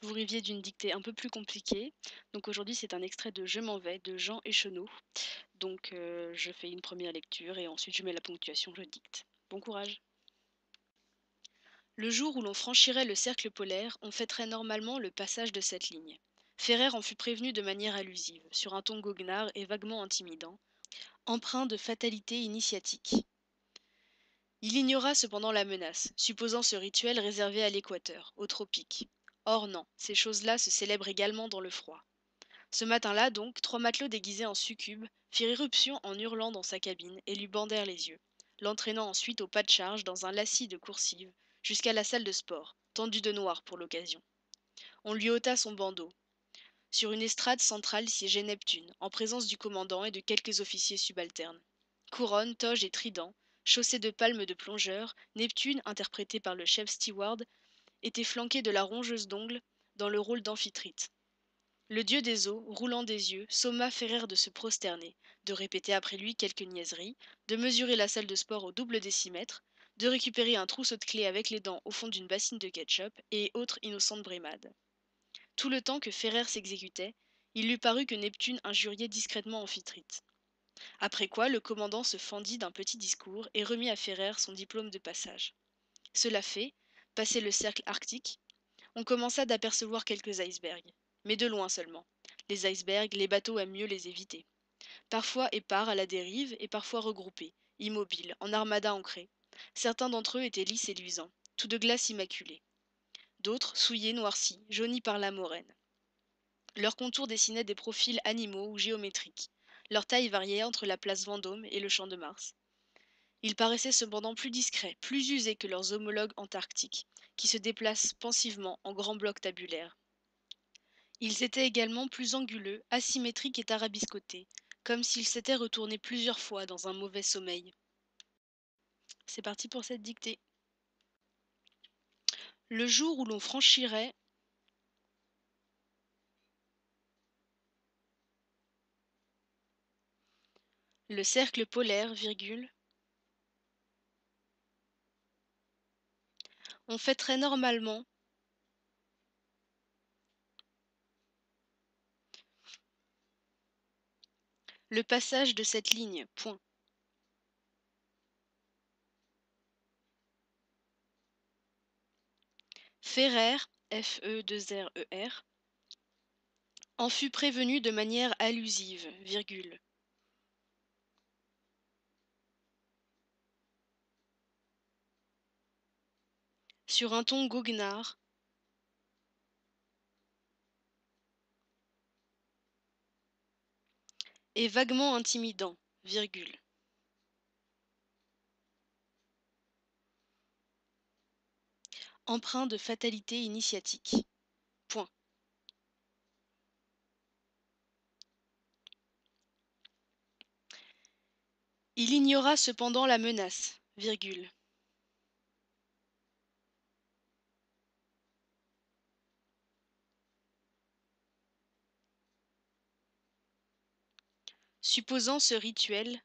Vous rêviez d'une dictée un peu plus compliquée. Donc aujourd'hui, c'est un extrait de Je m'en vais de Jean Echenoz. Donc je fais une première lecture et ensuite je mets la ponctuation, je dicte. Bon courage. Le jour où l'on franchirait le cercle polaire, on fêterait normalement le passage de cette ligne. Ferrer en fut prévenu de manière allusive, sur un ton goguenard et vaguement intimidant, empreint de fatalité initiatique. Il ignora cependant la menace, supposant ce rituel réservé à l'équateur, aux tropiques. Or non, ces choses-là se célèbrent également dans le froid. Ce matin-là, donc, 3 matelots déguisés en succubes firent irruption en hurlant dans sa cabine et lui bandèrent les yeux, l'entraînant ensuite au pas de charge dans un lacis de coursive jusqu'à la salle de sport, tendue de noir pour l'occasion. On lui ôta son bandeau. Sur une estrade centrale siégeait Neptune, en présence du commandant et de quelques officiers subalternes. Couronne, toge et trident, chaussé de palmes de plongeur, Neptune, interprété par le chef steward, était flanqué de la rongeuse d'ongles dans le rôle d'amphitrite. Le dieu des eaux, roulant des yeux, somma Ferrer de se prosterner, de répéter après lui quelques niaiseries, de mesurer la salle de sport au double décimètre, de récupérer un trousseau de clés avec les dents au fond d'une bassine de ketchup et autres innocentes brimades. Tout le temps que Ferrer s'exécutait, il lui parut que Neptune injuriait discrètement Amphitrite. Après quoi, le commandant se fendit d'un petit discours et remit à Ferrer son diplôme de passage. Cela fait, passé le cercle arctique, on commença d'apercevoir quelques icebergs, mais de loin seulement. Les icebergs, les bateaux aiment mieux les éviter. Parfois épars à la dérive et parfois regroupés, immobiles, en armada ancrée. Certains d'entre eux étaient lisses et luisants, tout de glace immaculée. D'autres, souillés, noircis, jaunis par la moraine. Leurs contours dessinaient des profils animaux ou géométriques. Leur taille variait entre la place Vendôme et le champ de Mars. Ils paraissaient cependant plus discrets, plus usés que leurs homologues antarctiques, qui se déplacent pensivement en grands blocs tabulaires. Ils étaient également plus anguleux, asymétriques et tarabiscotés, comme s'ils s'étaient retournés plusieurs fois dans un mauvais sommeil. C'est parti pour cette dictée. Le jour où l'on franchirait le cercle polaire, virgule, on fêterait normalement le passage de cette ligne, point. Ferrer, F-E-2-R-E-R, en fut prévenu de manière allusive, virgule. Sur un ton goguenard, et vaguement intimidant, virgule. Empreint de fatalité initiatique, point. Il ignora cependant la menace, virgule. Supposant ce rituel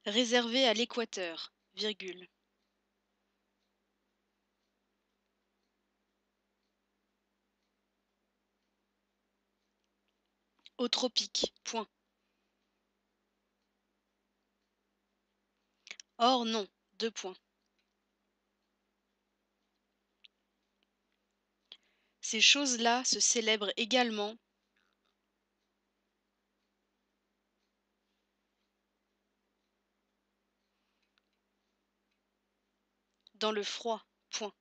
réservé à l'équateur, virgule. Aux tropiques, point. Or non, deux points. Ces choses-là se célèbrent également dans le froid, point.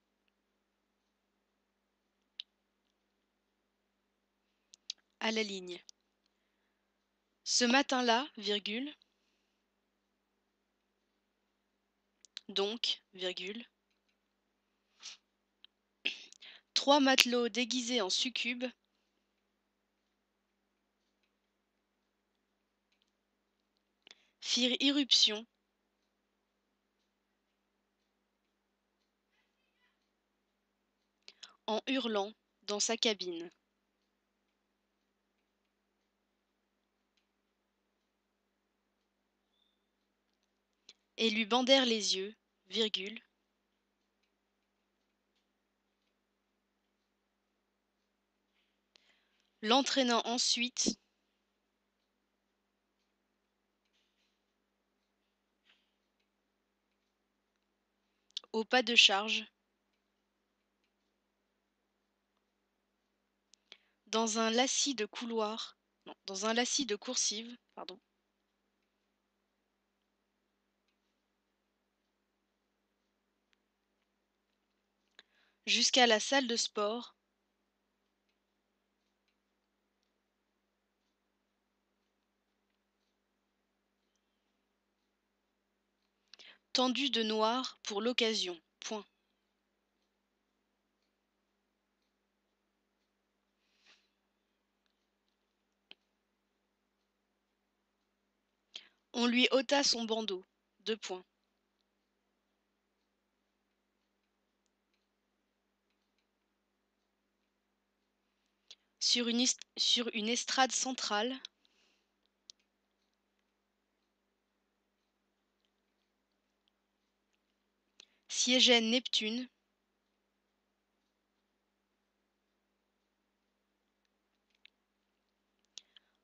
À la ligne. Ce matin-là, virgule, donc, virgule, 3 matelots déguisés en succubes firent irruption en hurlant dans sa cabine. Et lui bandèrent les yeux, virgule, l'entraînant ensuite au pas de charge dans un lacis de couloir, non, dans un lacis de coursive, pardon, jusqu'à la salle de sport, tendu de noir pour l'occasion. Point. On lui ôta son bandeau. 2 points. Sur une estrade centrale, siégeait Neptune,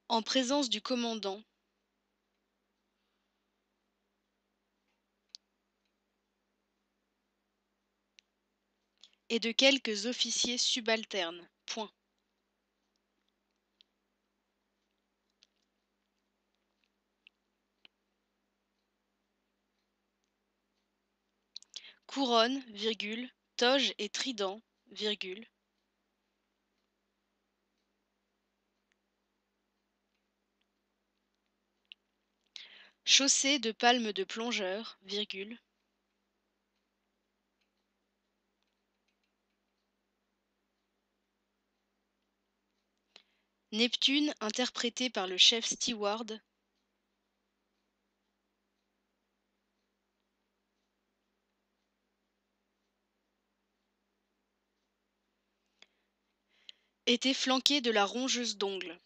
en présence du commandant, et de quelques officiers subalternes. Point. Couronne, virgule, toge et trident, virgule, chaussée de palmes de plongeur, virgule, Neptune interprété par le chef steward, était flanqué de la rongeuse d'ongles.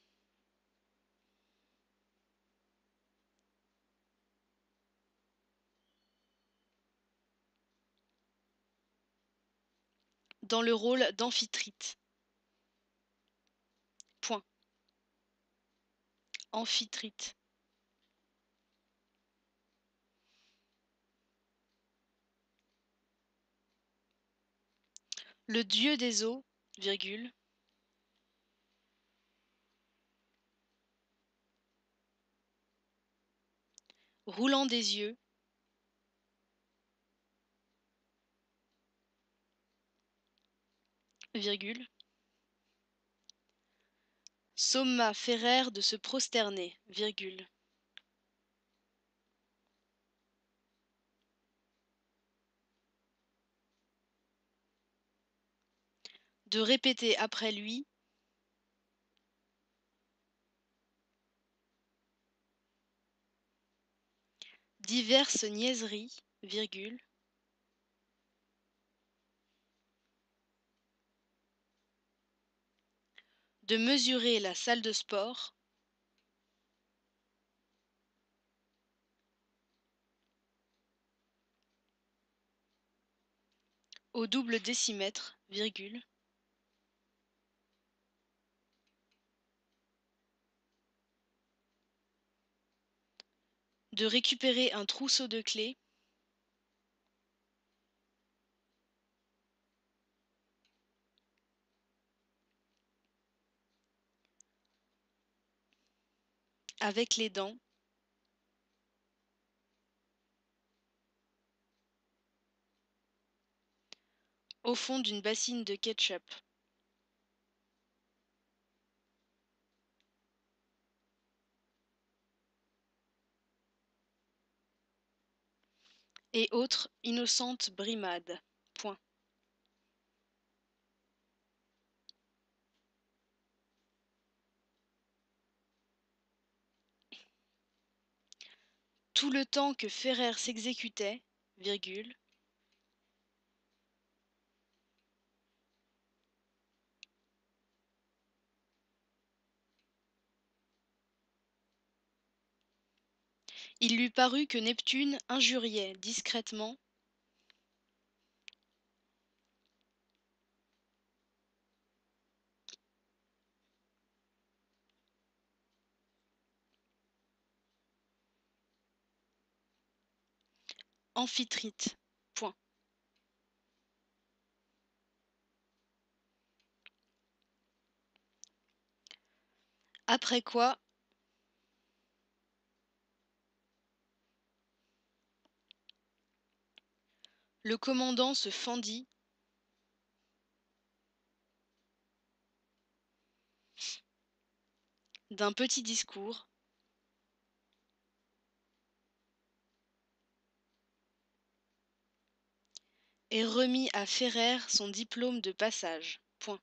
Dans le rôle d'Amphitrite. Point. Amphitrite. Le dieu des eaux, virgule, roulant des yeux, virgule, somma Ferrer de se prosterner, virgule, de répéter après lui, diverses niaiseries, virgule, de mesurer la salle de sport, au double décimètre, virgule, de récupérer un trousseau de clés, avec les dents, au fond d'une bassine de ketchup. Et autres innocentes brimades. Point. Tout le temps que Ferrer s'exécutait, virgule, il lui parut que Neptune injuriait discrètement amphitrite. Point. Après quoi, le commandant se fendit d'un petit discours et remit à Ferrer son diplôme de passage. Point.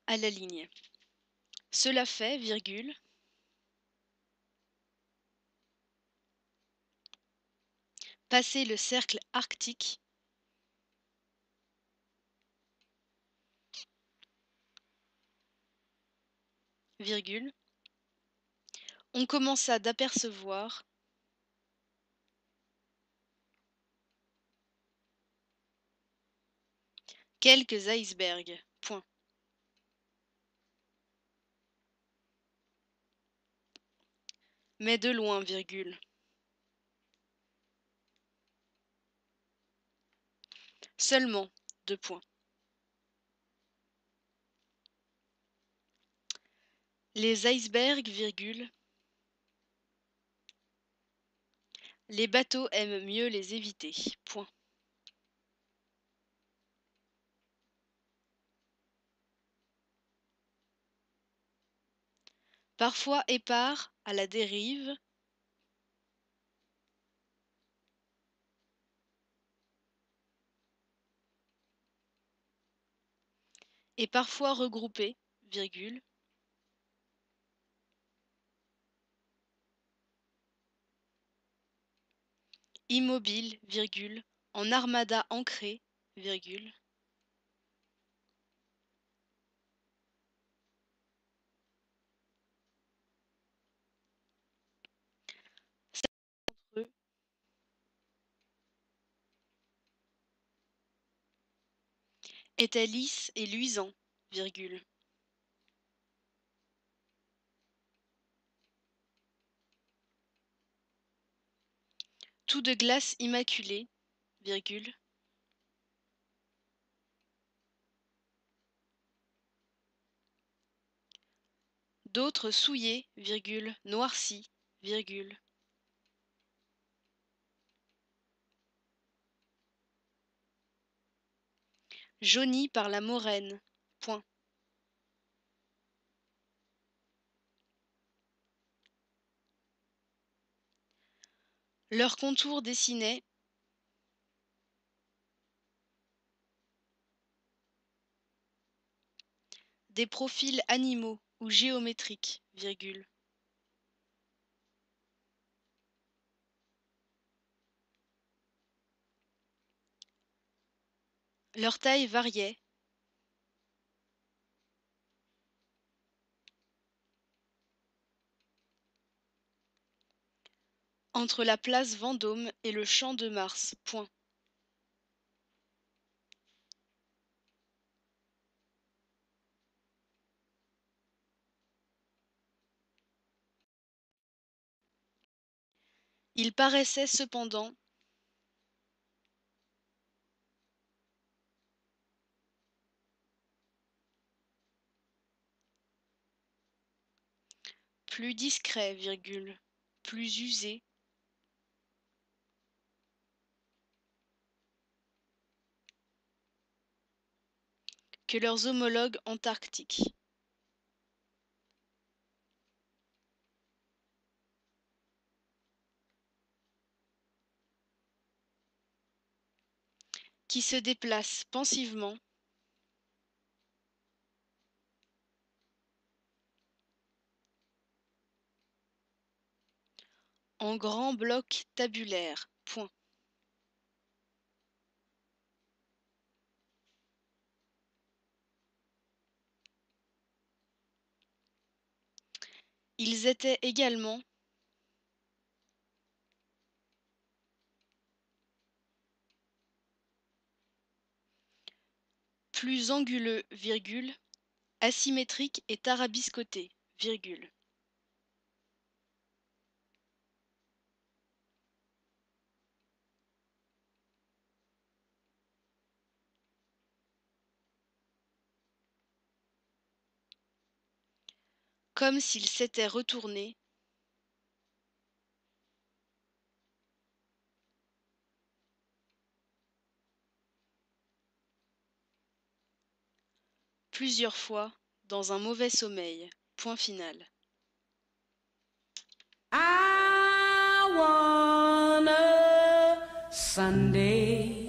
À la ligne. Cela fait, virgule, passer le cercle arctique, virgule, on commença d'apercevoir quelques icebergs. Point. Mais de loin, virgule. Seulement, deux points. Les icebergs, virgule, les bateaux aiment mieux les éviter. Point. Parfois épars à la dérive, et parfois regroupés, virgule, immobiles, virgule, en armada ancrée, virgule, eux, étaient lisses et luisants, virgule. Tout de glace immaculée, virgule, d'autres souillés, virgule, noircis, virgule, jaunis par la moraine. Point. Leurs contours dessinaient des profils animaux ou géométriques, virgule. Leur taille variait, entre la place Vendôme et le champ de Mars. Point. Ils paraissaient cependant plus discrets, virgule, plus usés, que leurs homologues antarctiques. Qui se déplacent pensivement en grands blocs tabulaires. Point. Ils étaient également plus anguleux, virgule, asymétrique et tarabiscoté, virgule. Comme s'il s'était retourné, plusieurs fois, dans un mauvais sommeil, point final. I want a Sunday